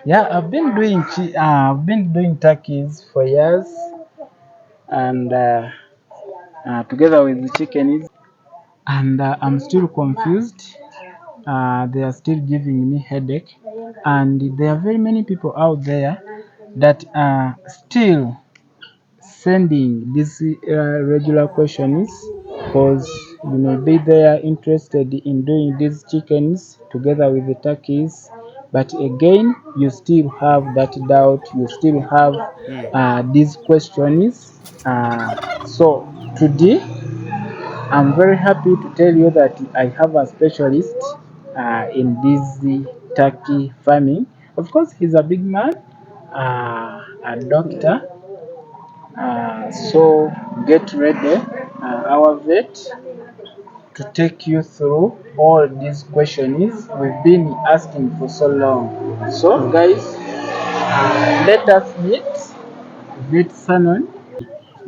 Yeah, I've been doing turkeys for years, and together with the chickens, and I'm still confused. They are still giving me headache, and there are very many people out there that are still sending these regular questions, because you may be there interested in doing these chickens together with the turkeys, but again you still have that doubt, you still have these questions. So today I'm very happy to tell you that I have a specialist in this turkey farming. Of course, he's a big man, a doctor. So get ready, our vet, to take you through all these questions we've been asking for so long. So, guys, let us meet Vet Sanon.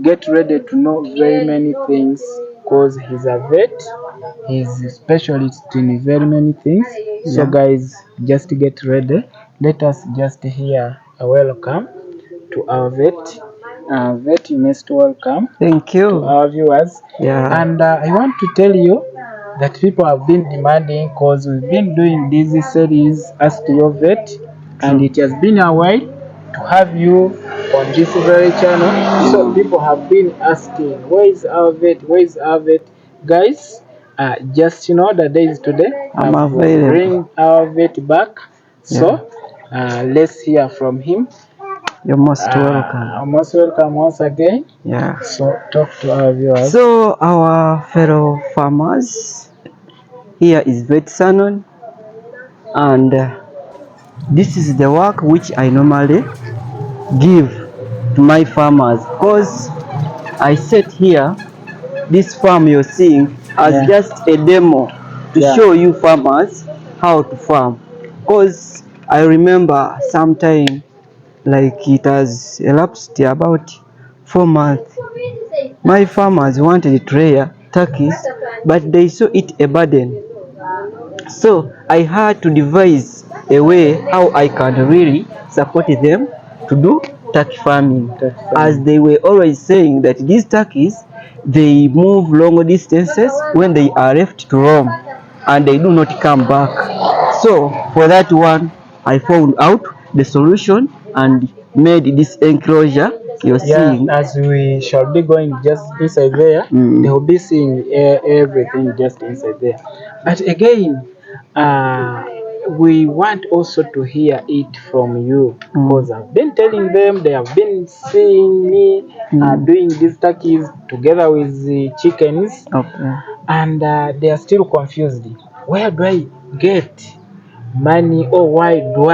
Get ready to know very many things, because he's a vet. He's a specialist in very many things. So, guys, just get ready. Let us just hear a welcome to our vet. Vet, you most welcome. Thank To you. our viewers. Yeah. And I want to tell you that people have been demanding, because we've been doing this series, Ask Your Vet, and it has been a while to have you on this very channel. So people have been asking, where is our vet? Where is our vet? Guys, just the day is today. I'm I've available. bring our vet back. So let's hear from him. You're most welcome. Most welcome once again. Yeah. So talk to our viewers. So our fellow farmers, here is Vet Sanon, and this is the work which I normally give to my farmers, because I set here this farm you're seeing as just a demo to show you farmers how to farm. Because I remember sometime, like it has elapsed about 4 months, my farmers wanted to rear turkeys, but they saw it a burden. So I had to devise a way how I can really support them to do turkey farming, as they were always saying that these turkeys, they move long distances when they are left to roam, and they do not come back. So for that one, I found out the solution and made this enclosure you're seeing. As we shall be going just inside there, they will be seeing everything just inside there. But again, we want also to hear it from you, because I've been telling them, they have been seeing me doing these turkeys together with the chickens, and they are still confused. Where do I get money, or why do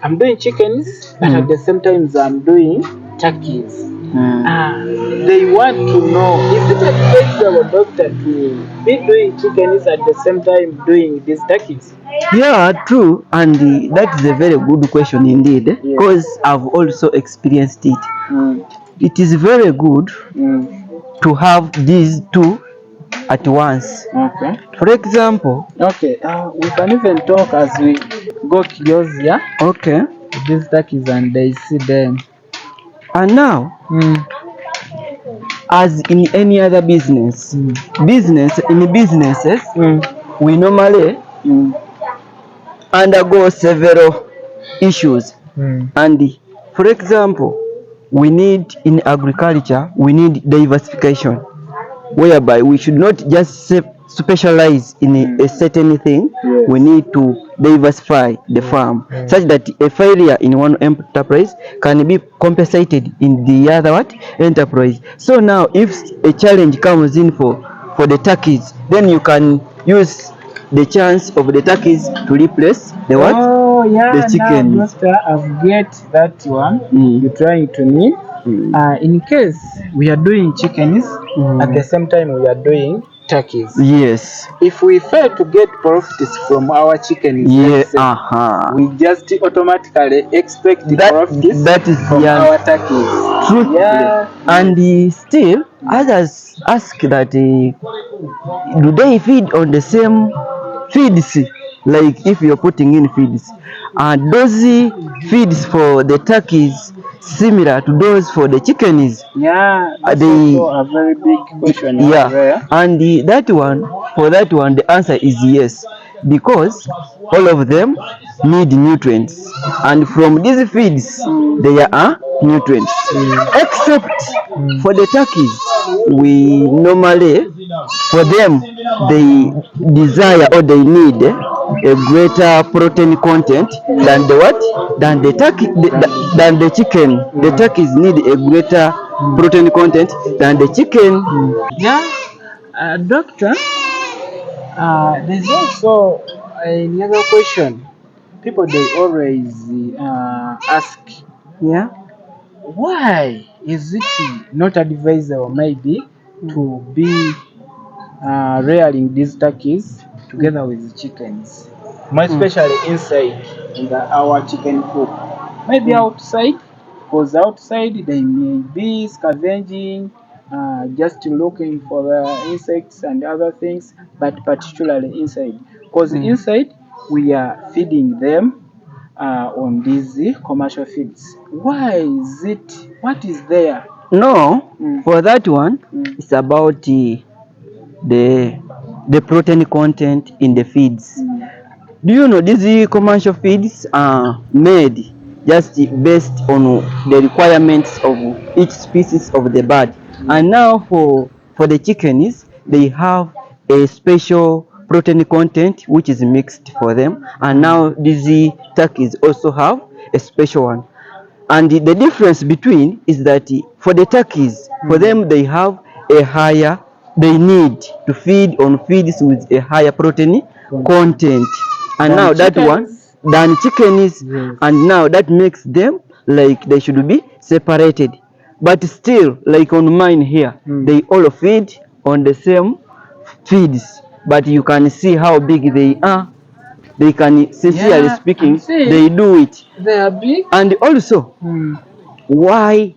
I'm doing chickens, but at the same time I'm doing turkeys? They want to know, is it advisable, doctor, to be doing chickens at the same time doing these turkeys? Yeah, true, and that is a very good question indeed, because I've also experienced it. It is very good to have these two at once. Okay. For example, Okay, we can even talk as we go closer. Okay. These turkeys, and they see them. And now, as in any other business, businesses, we normally undergo several issues. And for example, we need in agriculture, we need diversification, whereby we should not just specialize in a certain thing. We need to diversify the farm, such that a failure in one enterprise can be compensated in the other enterprise. So now if a challenge comes in for the turkeys, then you can use the chance of the turkeys to replace the what? Oh yeah, the chicken. now doctor, I've get that one. You're trying to mean. In case we are doing chickens, at the same time we are doing turkeys. Yes. If we fail to get profits from our chickens, we just automatically expect the profits from our turkeys. Truthfully. Yeah. And still, others ask that do they feed on the same feeds, like if you're putting in feeds, and those feeds for the turkeys similar to those for the chickens. Yeah, that's They, also a very big question you have yeah, there. and that one, for that one the answer is yes, because all of them need nutrients, and from these feeds there are nutrients, except for the turkeys. We normally, for them, they desire or they need a greater protein content than the what, than the turkey, than the chicken. The turkeys need a greater protein content than the chicken. Yeah, doctor, there's also another question. People they always ask, Yeah. why is it not advisable maybe to be rearing these turkeys together with the chickens, more especially inside in our chicken coop. Maybe outside, because outside they may be scavenging, just looking for the insects and other things, but particularly inside, because inside we are feeding them on these commercial feeds. Why is it? What is there? No, Mm. for that one, it's about the the protein content in the feeds. Do you know these commercial feeds are made just based on the requirements of each species of the bird? And now for the chickens, they have a special protein content which is mixed for them. And now these turkeys also have a special one. And the difference between is that for the turkeys, for them they have a higher, they need to feed on feeds with a higher protein content, and Than now that one chickens? than chickens. Yes. And now that makes them like they should be separated, but still like on mine here, they all feed on the same feeds, but you can see how big they are. They can, sincerely Yeah, I'm speaking, they saying do it. they are big. And also, why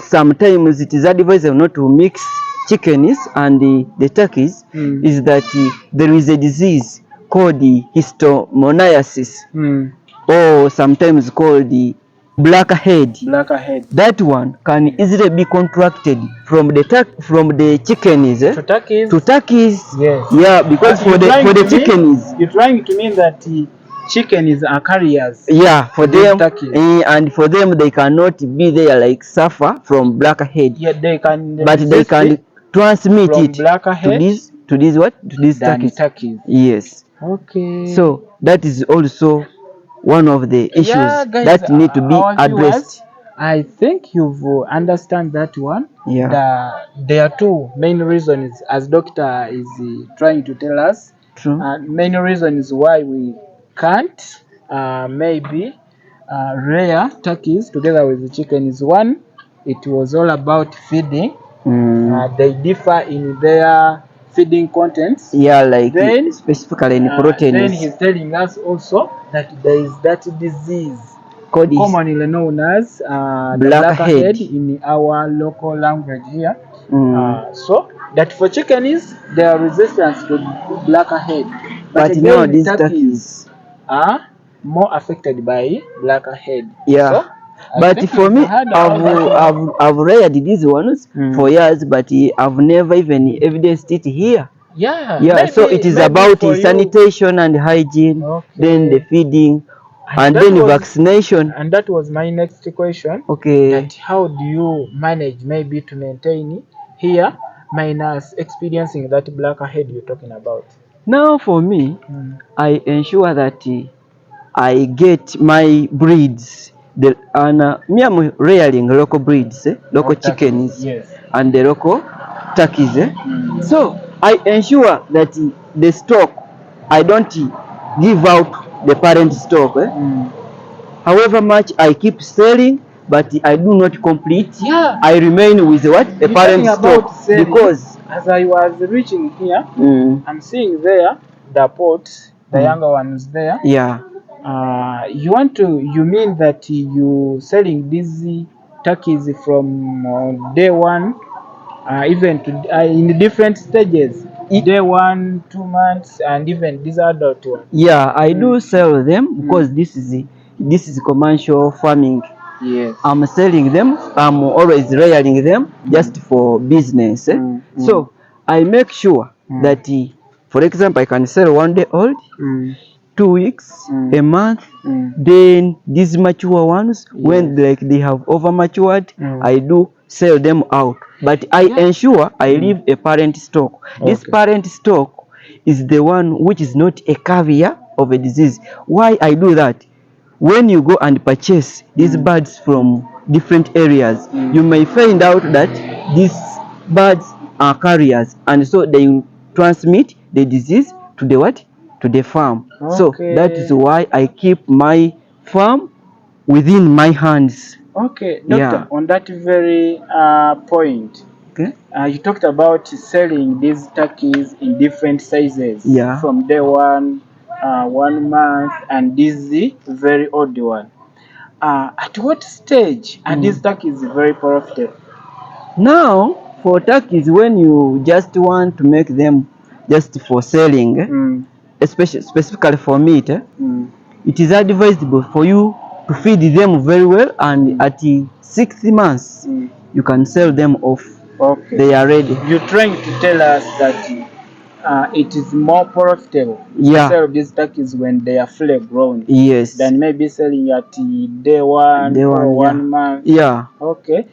sometimes it is advisable not to mix chickens and the turkeys is that there is a disease called the histomoniasis, or sometimes called the blackhead. Blackhead. That one can easily be contracted from from the chickens To turkeys? to turkeys. Yes. Yeah, because for the chickens, You're trying to mean that chickens are carriers. yeah, for These them, turkeys. and for them they cannot be there like suffer from blackhead, Yeah, they can but they resist can it transmit from it to blackhead these what, to these than turkeys. turkeys. Yes. Okay. So that is also one of the Yeah, issues guys, that need to be our addressed. viewers, I think you've understand that one. Yeah. There are two main reasons, as doctor is trying to tell us. True. Main reasons why we can't maybe rear turkeys together with the chicken is one, it was all about feeding. They differ in their feeding contents. Yeah, like Then, specifically in then proteins he's telling us also that there is that disease called commonly known as the blackhead. blackhead in our local language here. Mm. So that for chickens they are resistant to blackhead, but But now again these turkeys turkeys, are more affected by blackhead. yeah. So I But think for you've me, heard about that one. I've read these ones for years, but I've never even evidenced it here. Yeah, Yeah, so it is maybe about for you. sanitation and hygiene, then the Okay. feeding, and that then was vaccination. and that was my next question. Okay. That how do you manage maybe to maintain here minus experiencing that blackhead you're talking about? Now for me, I ensure that I get my breeds. Me, I'm rearing local breeds, local Of turkeys, chickens, yes. and the local turkeys. So I ensure that the stock, I don't give out the parent stock. However much I keep selling, but I do not complete. Yeah. I remain with what? A You're parent talking about stock. selling. Because As I was reaching here, I'm seeing there the pots, the younger ones there. yeah. You mean that you selling these turkeys from day one, even to in different stages? day 1, 2 months, and even these adult ones. Yeah, I do sell them because this is commercial farming. Yes. I'm selling them. I'm always rearing them just for business. So I make sure that, for example, I can sell 1 day old, 2 weeks, a month. Then these mature ones, when they have over matured, I do sell them out. But I ensure I leave a parent stock. This parent stock is the one which is not a carrier of a disease. Why I do that? When you go and purchase these birds from different areas, you may find out that these birds are carriers, and so they will transmit the disease to the what? To the farm. So that is why I keep my farm within my hands. Okay, doctor, on that very point, you talked about selling these turkeys in different sizes, from day 1, 1 month, and this very old one. At what stage are these turkeys very profitable? Now, for turkeys, when you just want to make them just for selling, specifically for meat, it is advisable for you to feed them very well, and at the 6 months, you can sell them off. Okay. They are ready. You're trying to tell us that it is more profitable to sell these turkeys when they are fully grown, than maybe selling at day 1 or 1 month. Okay.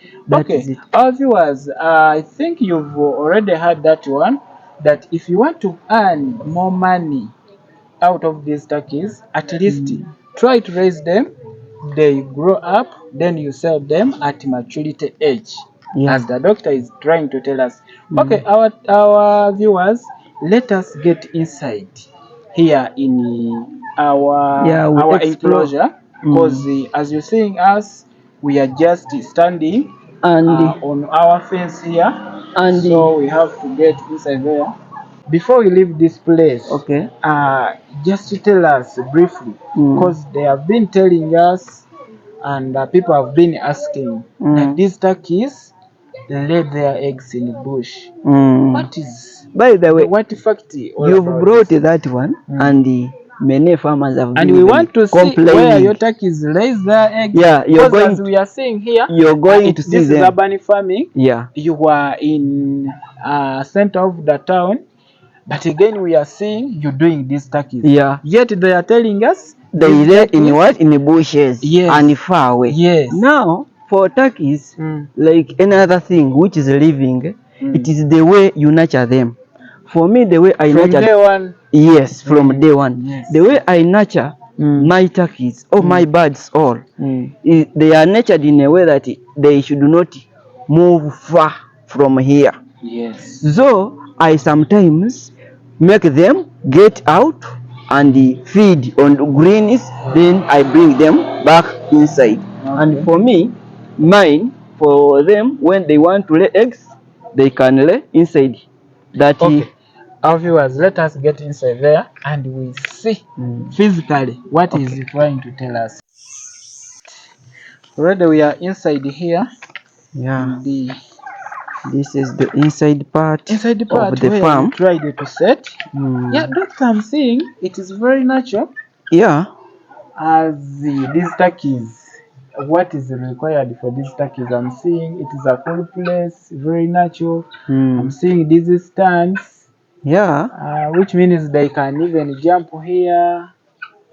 Our viewers, I think you've already heard that one, that if you want to earn more money out of these turkeys, at least try to raise them, they grow up, then you sell them at maturity age, as the doctor is trying to tell us. Okay, our viewers, let us get inside here in our enclosure, because as you're seeing us, we are just standing on our fence here, and so we have to get inside there. Before we leave this place, just to tell us briefly, because they have been telling us, and people have been asking, that these turkeys lay their eggs in the bush. What is, by the way, what fact you've brought that one, and many farmers have been and we want to see where your complaining. turkeys raise their eggs. Yeah, you're going as we are seeing here, you're going to see this is them. urban farming. You are in center of the town, but again we are seeing you doing these turkeys. Yet they are telling us they lay in what? In the bushes and far away. Now, for turkeys, like any other thing which is living, it is the way you nurture them. For me, the way I nurture day 1. Yes, from day 1. The way I nurture my turkeys or my birds all, they are nurtured in a way that they should not move far from here. So I sometimes make them get out and feed on the greens, then I bring them back inside. And for me, mine, for them, when they want to lay eggs, they can lay inside that. Our viewers, let us get inside there and we see physically what is he trying to tell us. Already we are inside here. This is the inside part of the where farm. we tried to set. Doctor, I'm seeing it is very natural. As these turkeys, what is required for these turkeys? I'm seeing it is a cool place, very natural. I'm seeing these stands. Which means they can even jump here.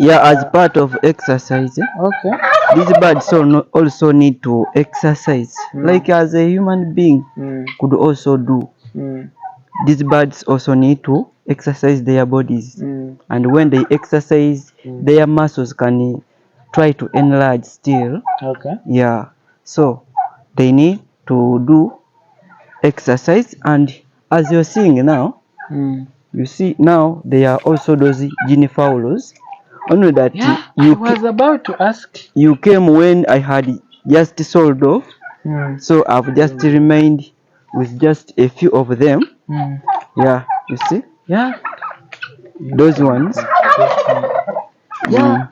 As part of exercise. These birds also need to exercise, like as a human being could also do. These birds also need to exercise their bodies, and when they exercise, their muscles can try to enlarge still. So they need to do exercise, and as you're seeing now, you see now they are also those guinea fowls. Only that I was about to ask. You came when I had just sold off, so I've just remained with just a few of them. You see? Those ones.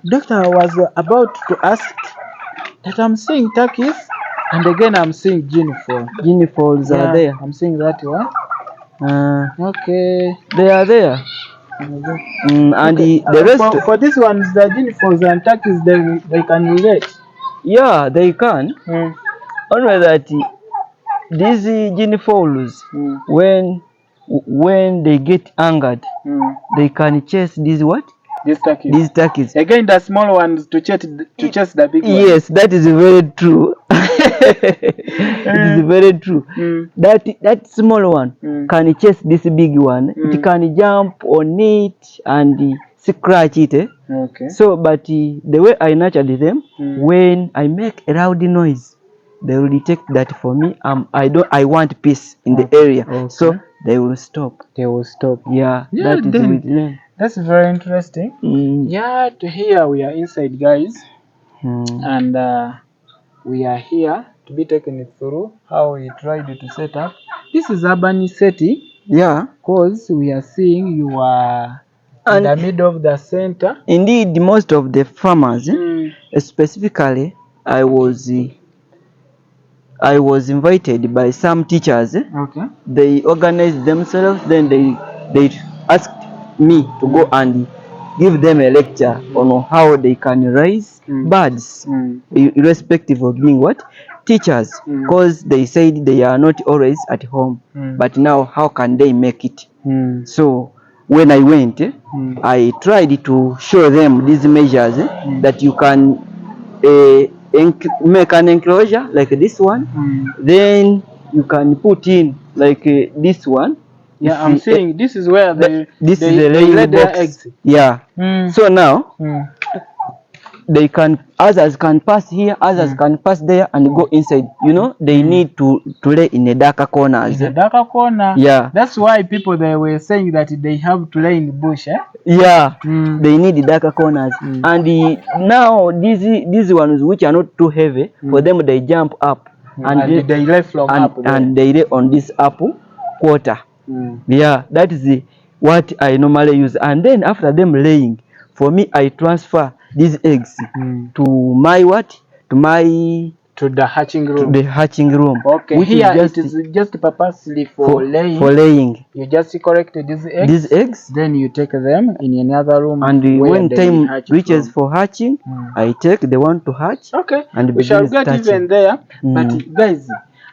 Doctor, I was about to ask that I'm seeing turkeys, and again I'm seeing guinea fowls. Guinea fowls are there. I'm seeing that one. Okay. They are there. And Okay. the rest. For this ones, the jennifer's and turkeys, they can relate. Yeah, they can. Only that these guinea fowls, when they get angered, they can chase these what? These turkeys. These turkeys. Again, the small ones to chase the big ones. Yes, that is very true. It is very true. That small one can chase this big one. It can jump on it and scratch it. Okay. So, but the way I nurtured them, when I make a loud noise, they will detect that for me. I want peace in the area. Okay. So they will stop. They will stop. Yeah, that is with them. That's very interesting. Yeah, to hear we are inside, guys, and we are here to be taken it through how we tried to set up. This is urban setting. Yeah, because we are seeing you are in the middle of the center. Indeed, most of the farmers, specifically, I was invited by some teachers. Okay. They organized themselves, then they asked me to go and give them a lecture on how they can raise birds, irrespective of being what? Teachers, because they said they are not always at home, but now how can they make it? So when I went, I tried to show them these measures that you can make an enclosure like this one, then you can put in like this one. Yeah, I'm saying this is where they lay their eggs. Yeah. So now they can, others can pass here, others can pass there and go inside. You know, they need to lay in a darker corner. In a darker corner. Yeah. That's why people they were saying that they have to lay in the bush. Yeah. They need the darker corners. And now these ones which are not too heavy, for them they jump up and they lay from up there. And they lay on this upper quarter. Yeah, that is what I normally use. And then after them laying, for me I transfer these eggs to my what? To the hatching room. To the hatching room. Okay. Which here it is just purposely for laying. For laying. You just collect these eggs. These eggs. Then you take them in another room. And when time reaches for hatching, I take the one to hatch. Okay. And we shall get even there. But guys,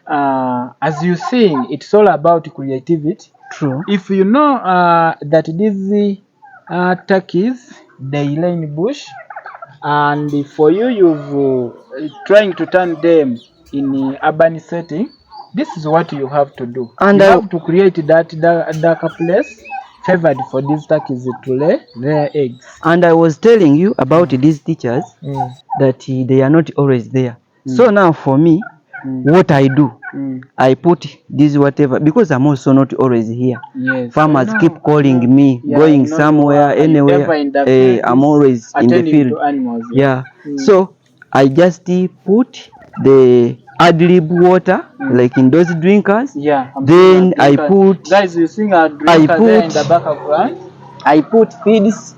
as you saying, it's all about creativity. True. If you know that these turkeys, they lay in bush, and for you've trying to turn them in urban setting, this is what you have to do. And you have to create that darker place favored for these turkeys to lay their eggs. And I was telling you about these teachers that they are not always there. So now for me, what I do, I put this whatever, because I'm also not always here. Yes, farmers keep calling me, going somewhere, anywhere. I'm always in the field. Animals, yeah. So I just put the ad-lib water, like in those drinkers. Yeah. Then I put, guys, you see a drinker there in the background. I put feeds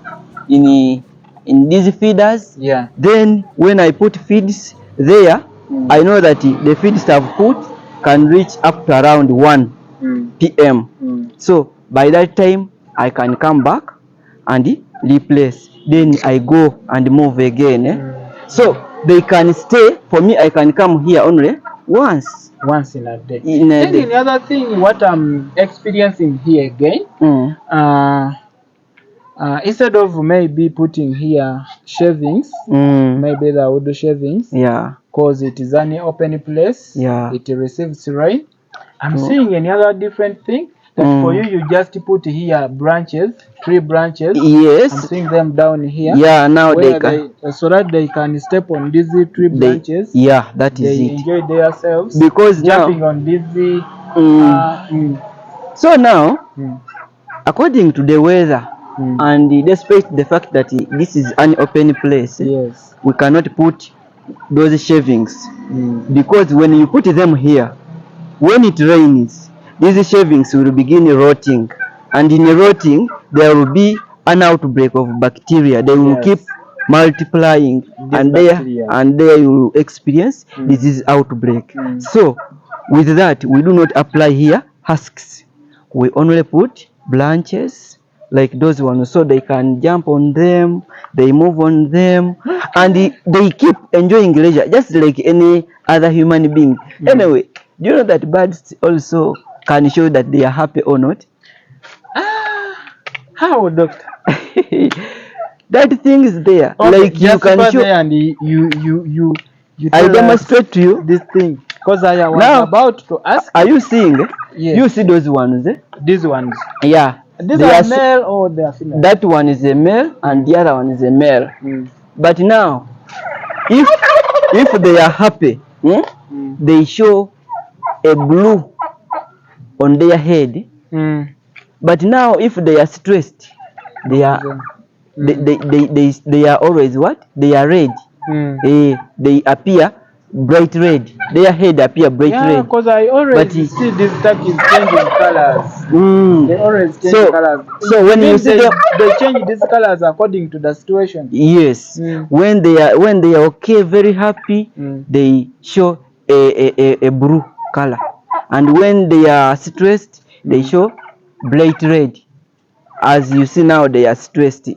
in these feeders. Yeah. Then when I put feeds there, I know that the feeds I've put can reach up to around 1 p.m. So by that time I can come back and replace. Then I go and move again. So they can stay. For me, I can come here only once in a day. The other thing, what I'm experiencing here again, instead of maybe putting here shavings, maybe the wood shavings, because it is an open place, it receives rain. I'm seeing another different thing that for you just put here branches, tree branches. Yes. I'm seeing them down here. Yeah, now they can, so that they can step on these tree branches. Yeah, that is they it. Enjoy themselves because jumping now, on this. So now, according to the weather, and despite the fact that this is an open place, we cannot put those shavings, because when you put them here, when it rains, these shavings will begin rotting, and in rotting there will be an outbreak of bacteria. They will keep multiplying, and there you will experience disease outbreak. So with that, we do not apply here husks. we only put branches like those ones so they can jump on them, they move on them, and they keep enjoying leisure just like any other human being. Anyway, do you know that birds also can show that they are happy or not? How, doctor? That thing is there. Okay, like you can show there and you I tell us demonstrate to you this thing because I was now. about to ask. Are you seeing? Yes. You see those ones, eh? These ones? Yeah, These they are are male or they are female? that one is a male and the other one is a male. But now if they are happy, they show a blue on their head. But now if they are stressed, they are they are always what? They are red. They appear bright red. Their head appear bright red. Yeah, because I already see these turkeys changing colors. They always change colors. So when you see them, they change these colors according to the situation. Yes. When they are okay, very happy, they show a blue color, and when they are stressed, they show bright red. As you see now, they are stressed.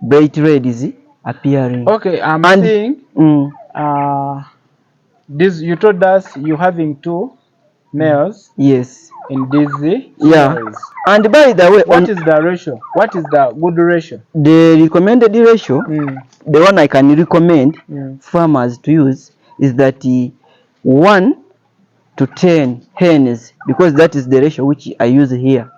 Bright red is appearing. Okay, I'm seeing. This you told us you having two males. Yes. In this series. And by the way, what is the ratio? What is the good ratio? The recommended ratio, the one I can recommend farmers to use is that 1 to 10 hens, because that is the ratio which I use here.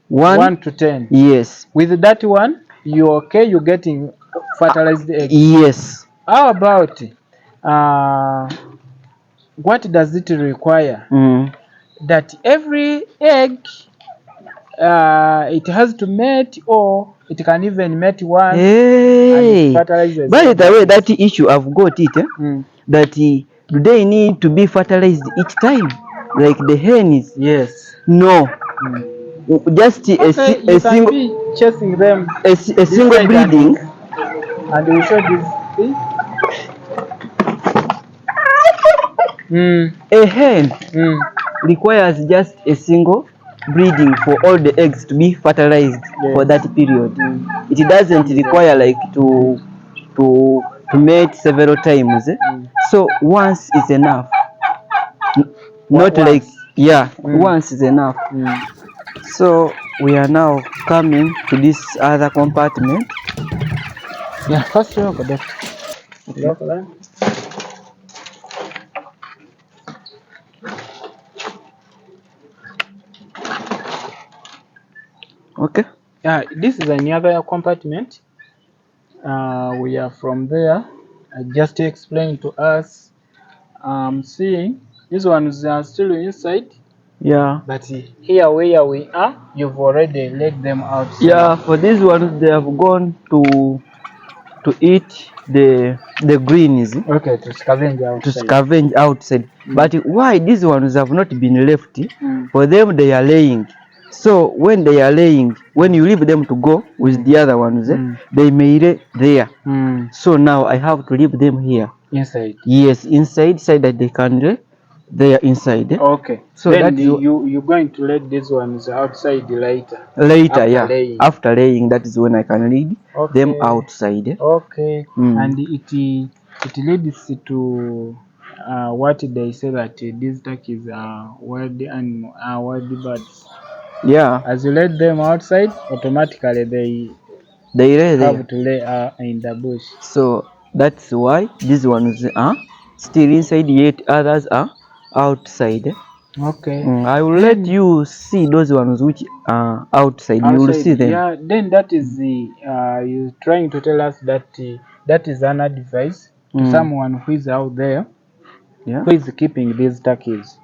1 to 10. Yes. With that one, you okay? You're getting fertilized eggs. Yes. How about what does it require? That every egg it has to mate, or it can even mate once. Hey. By the way, that issue I've got it. That do they need to be fertilized each time, like the hens? Yes. No. Just a single chasing them. A single breeding. And we show this. A hen requires just a single breeding for all the eggs to be fertilized for that period. It doesn't require like to mate several times. So once is enough. Not like once is enough. So we are now coming to this other compartment. Yeah, first look at that. Okay. Yeah, this is another compartment. We are from there. Just explain to us. Seeing these ones are still inside. Yeah. But here where we are, you've already let them outside. Yeah, for these ones they have gone to eat the greens. Okay, to scavenge outside. To scavenge outside. But why these ones have not been left? For them they are laying. So when they are laying, when you leave them to go with the other ones, they may lay there. So now I have to leave them here. Inside? Yes, inside, so that they can lay there inside. Okay. So then you're going to let these ones outside later? Later, after laying, that is when I can lead them outside. Okay. And it leads to what they say that these turkeys are wild animal, wild birds. Yeah. As you let them outside, automatically they have to lay in the bush. So that's why these ones are still inside, yet others are outside. Okay. I will let you see those ones which are outside. You will see them. Yeah. Then that is the you trying to tell us that that is an advice to someone who is out there, who is keeping these turkeys.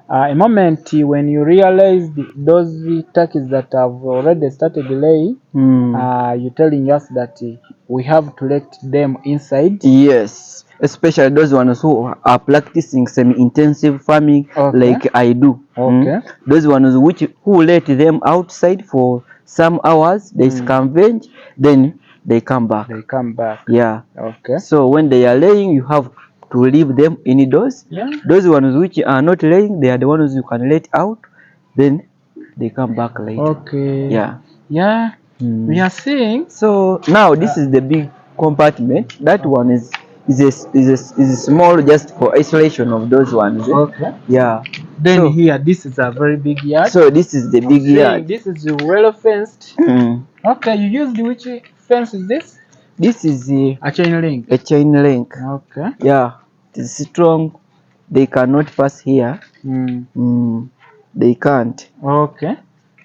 A moment when you realize those turkeys that have already started laying, you're telling us that we have to let them inside. Yes, especially those ones who are practicing semi-intensive farming, like I do. Okay. Those ones who let them outside for some hours, they scavenge, then they come back. Yeah. Okay. So when they are laying, you have to leave them indoors. Yeah. Those ones which are not laying, they are the ones you can let out. Then they come back later. Okay. Yeah. Yeah. We are seeing. So now this is the big compartment. That one is small, just for isolation of those ones. Okay. Yeah. Then So here, this is a very big yard. so this is the big yard. This is well fenced. Okay, you used which fence is this? This is A chain link. a chain link. Okay. Yeah, it is strong. They cannot pass here. They can't. Okay.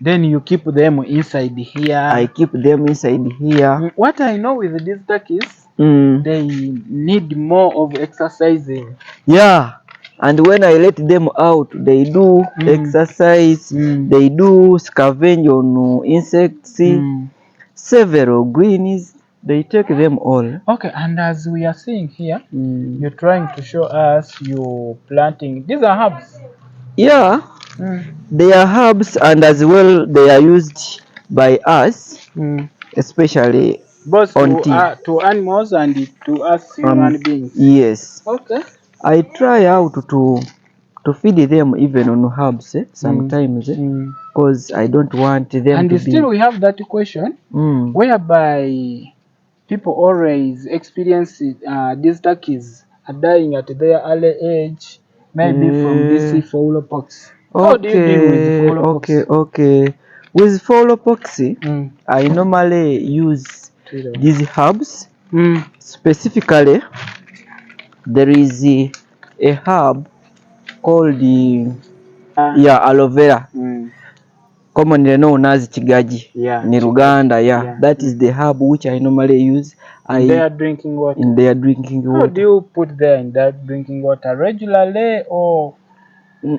Then you keep them inside here. I keep them inside here. What I know with these turkeys, they need more of exercising. Yeah, and when I let them out, they do exercise. They do scavenge on insects. Several greenies. They take them all. Okay, and as we are seeing here, you're trying to show us you planting. These are herbs. Yeah, they are herbs, and as well they are used by us, especially both on tea. To animals and to us human beings. Yes. Okay. I try out to feed them even on herbs sometimes, because I don't want them and to still be. We have that question whereby people always experience these turkeys are dying at their early age, maybe from this fowl pox. How do you deal with fowl pox? Okay. With fowl pox, I normally use these herbs. Specifically, there is a herb called the aloe vera, commonly known as chigaji in Uganda. That is the herb which I normally use in their drinking water. How do you put there in that drinking water? Regularly or?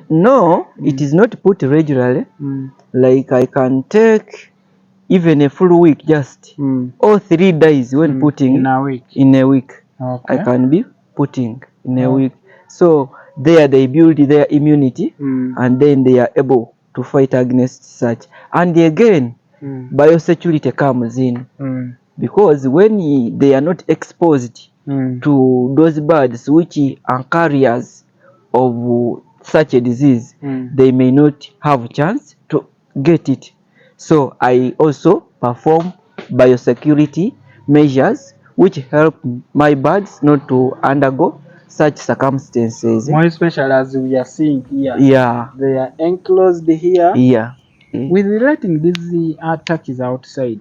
No, it is not put regularly. Like I can take even a full week, just or 3 days when putting in a week. Okay. I can be putting in a week. So there they build their immunity, and then they are able to fight against such. And again, biosecurity comes in, because when they are not exposed to those birds which are carriers of such a disease, they may not have a chance to get it. So I also perform biosecurity measures which help my birds not to undergo such circumstances. More especially as we are seeing here. Yeah. They are enclosed here. Yeah. With letting these turkeys outside,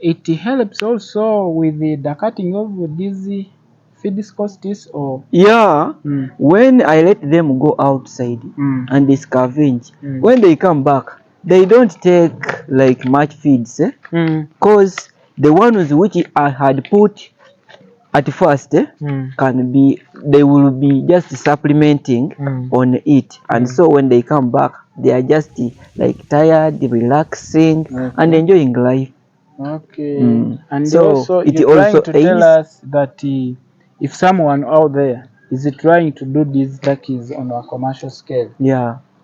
it helps also with the cutting of these feed costs or? Yeah. When I let them go outside and they scavenge, when they come back, they don't take like much feeds, because the ones which I had put at first can be, they will be just supplementing on it, and so when they come back, they are just like tired, relaxing, and enjoying life. Okay. And so also it you're also trying to tell us that if someone out there is trying to do these turkeys on a commercial scale,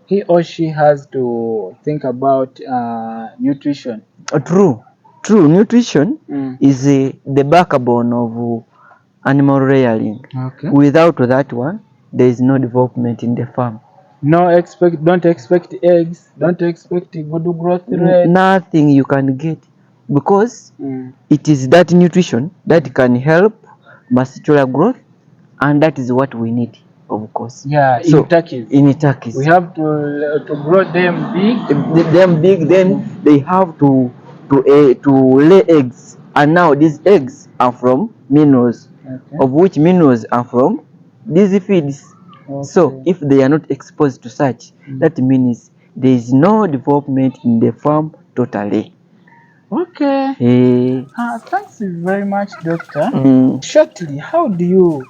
he or she has to think about nutrition. True. Nutrition is the backbone of animal rearing. Okay. Without that one, there is no development in the farm. Don't expect eggs. Don't expect good growth rate. Nothing you can get, because it is that nutrition that can help muscular growth, and that is what we need, of course. Yeah, so, in turkeys. In turkeys. We have to grow them big. Then they have to lay eggs, and now these eggs are from minerals, of which minerals are from these feeds. So if they are not exposed to such, that means there is no development in the farm totally. Okay. Thanks very much, Doctor. Shortly, how do you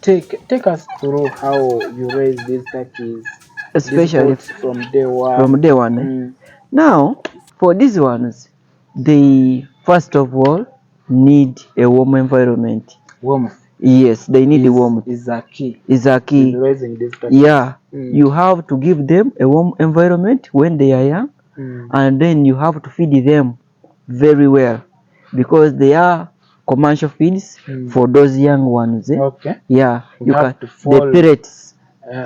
take us through how you raise these turkeys, especially from day one? Now, for these ones, they first of all need a warm environment. Warmth. Yes, they need warmth. Is a key. Raising these turkeys. Yeah. You have to give them a warm environment when they are young, and then you have to feed them very well, because they are commercial feeds for those young ones. Okay. Yeah. You have to the pellets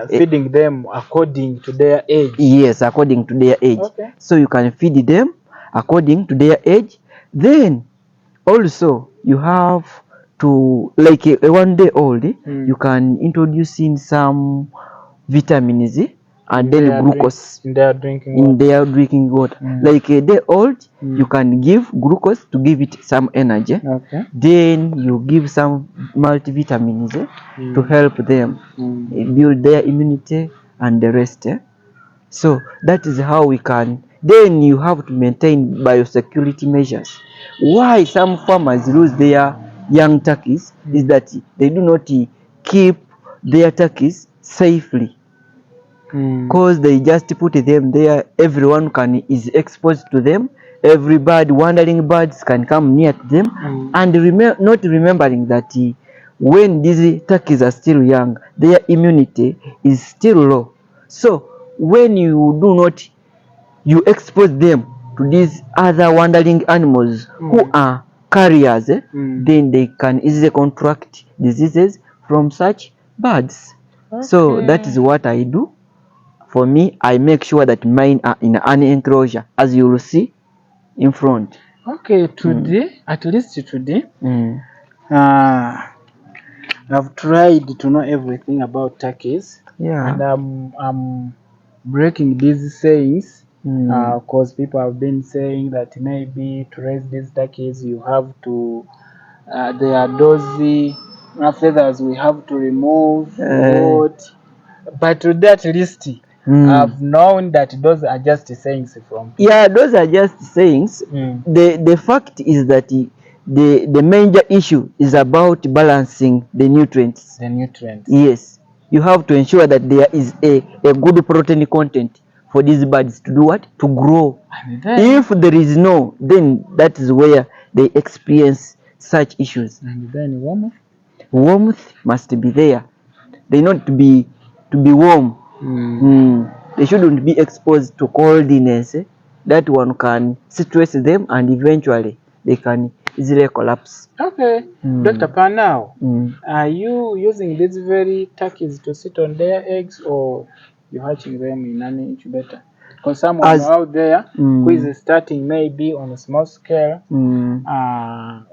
feeding them according to their age. Yes, according to their age. Okay. So you can feed them according to their age. Then also you have to, like a 1 day old, you can introduce in some vitamins and then glucose in their drinking in water. their drinking water. Like a day old, you can give glucose to give it some energy. Okay. Then you give some multivitamins to help them build their immunity and the rest. So that is how we can. Then you have to maintain biosecurity measures. Why some farmers lose their young turkeys is that they do not keep their turkeys safely, because they just put them there. Everyone is exposed to them. Every bird, wandering birds can come near to them, and not remembering that when these turkeys are still young, their immunity is still low. So when you do not, you expose them to these other wandering animals who are carriers, then they can easily contract diseases from such birds. So that is what I do. For me, I make sure that mine are in an enclosure, as you will see in front. Okay, today, at least today, I've tried to know everything about turkeys. Yeah. And I'm breaking these sayings because people have been saying that maybe to raise these turkeys you have to they are dozy, feathers we have to remove, what. But today at least I've known that those are just sayings from people. Yeah, those are just sayings. The fact is that the major issue is about balancing the nutrients. The nutrients. Yes, you have to ensure that there is a good protein content for these birds to do what? To grow. And then, if there is no, then that is where they experience such issues. And then warmth? Warmth must be there. They not to be warm. They shouldn't be exposed to coldness. That one can stress them and eventually they can easily collapse. Okay. Dr. Panao, are you using these very turkeys to sit on their eggs or you hatching them in an incubator? Because someone out there who is starting maybe on a small scale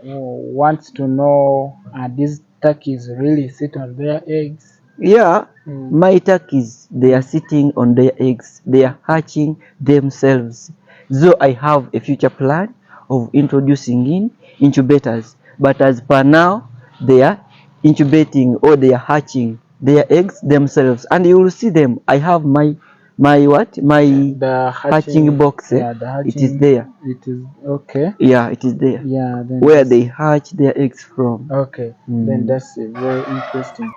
wants to know, are these turkeys really sit on their eggs? Yeah, my turkeys, they are sitting on their eggs. They are hatching themselves. So I have a future plan of introducing in incubators. But as per now, they are incubating or they are hatching their eggs themselves. And you will see them. I have my what? My The hatching box. Yeah, the hatching, it is there. It is okay. Yeah, it is there. Yeah, then where they hatch their eggs from. Okay, then that's very interesting.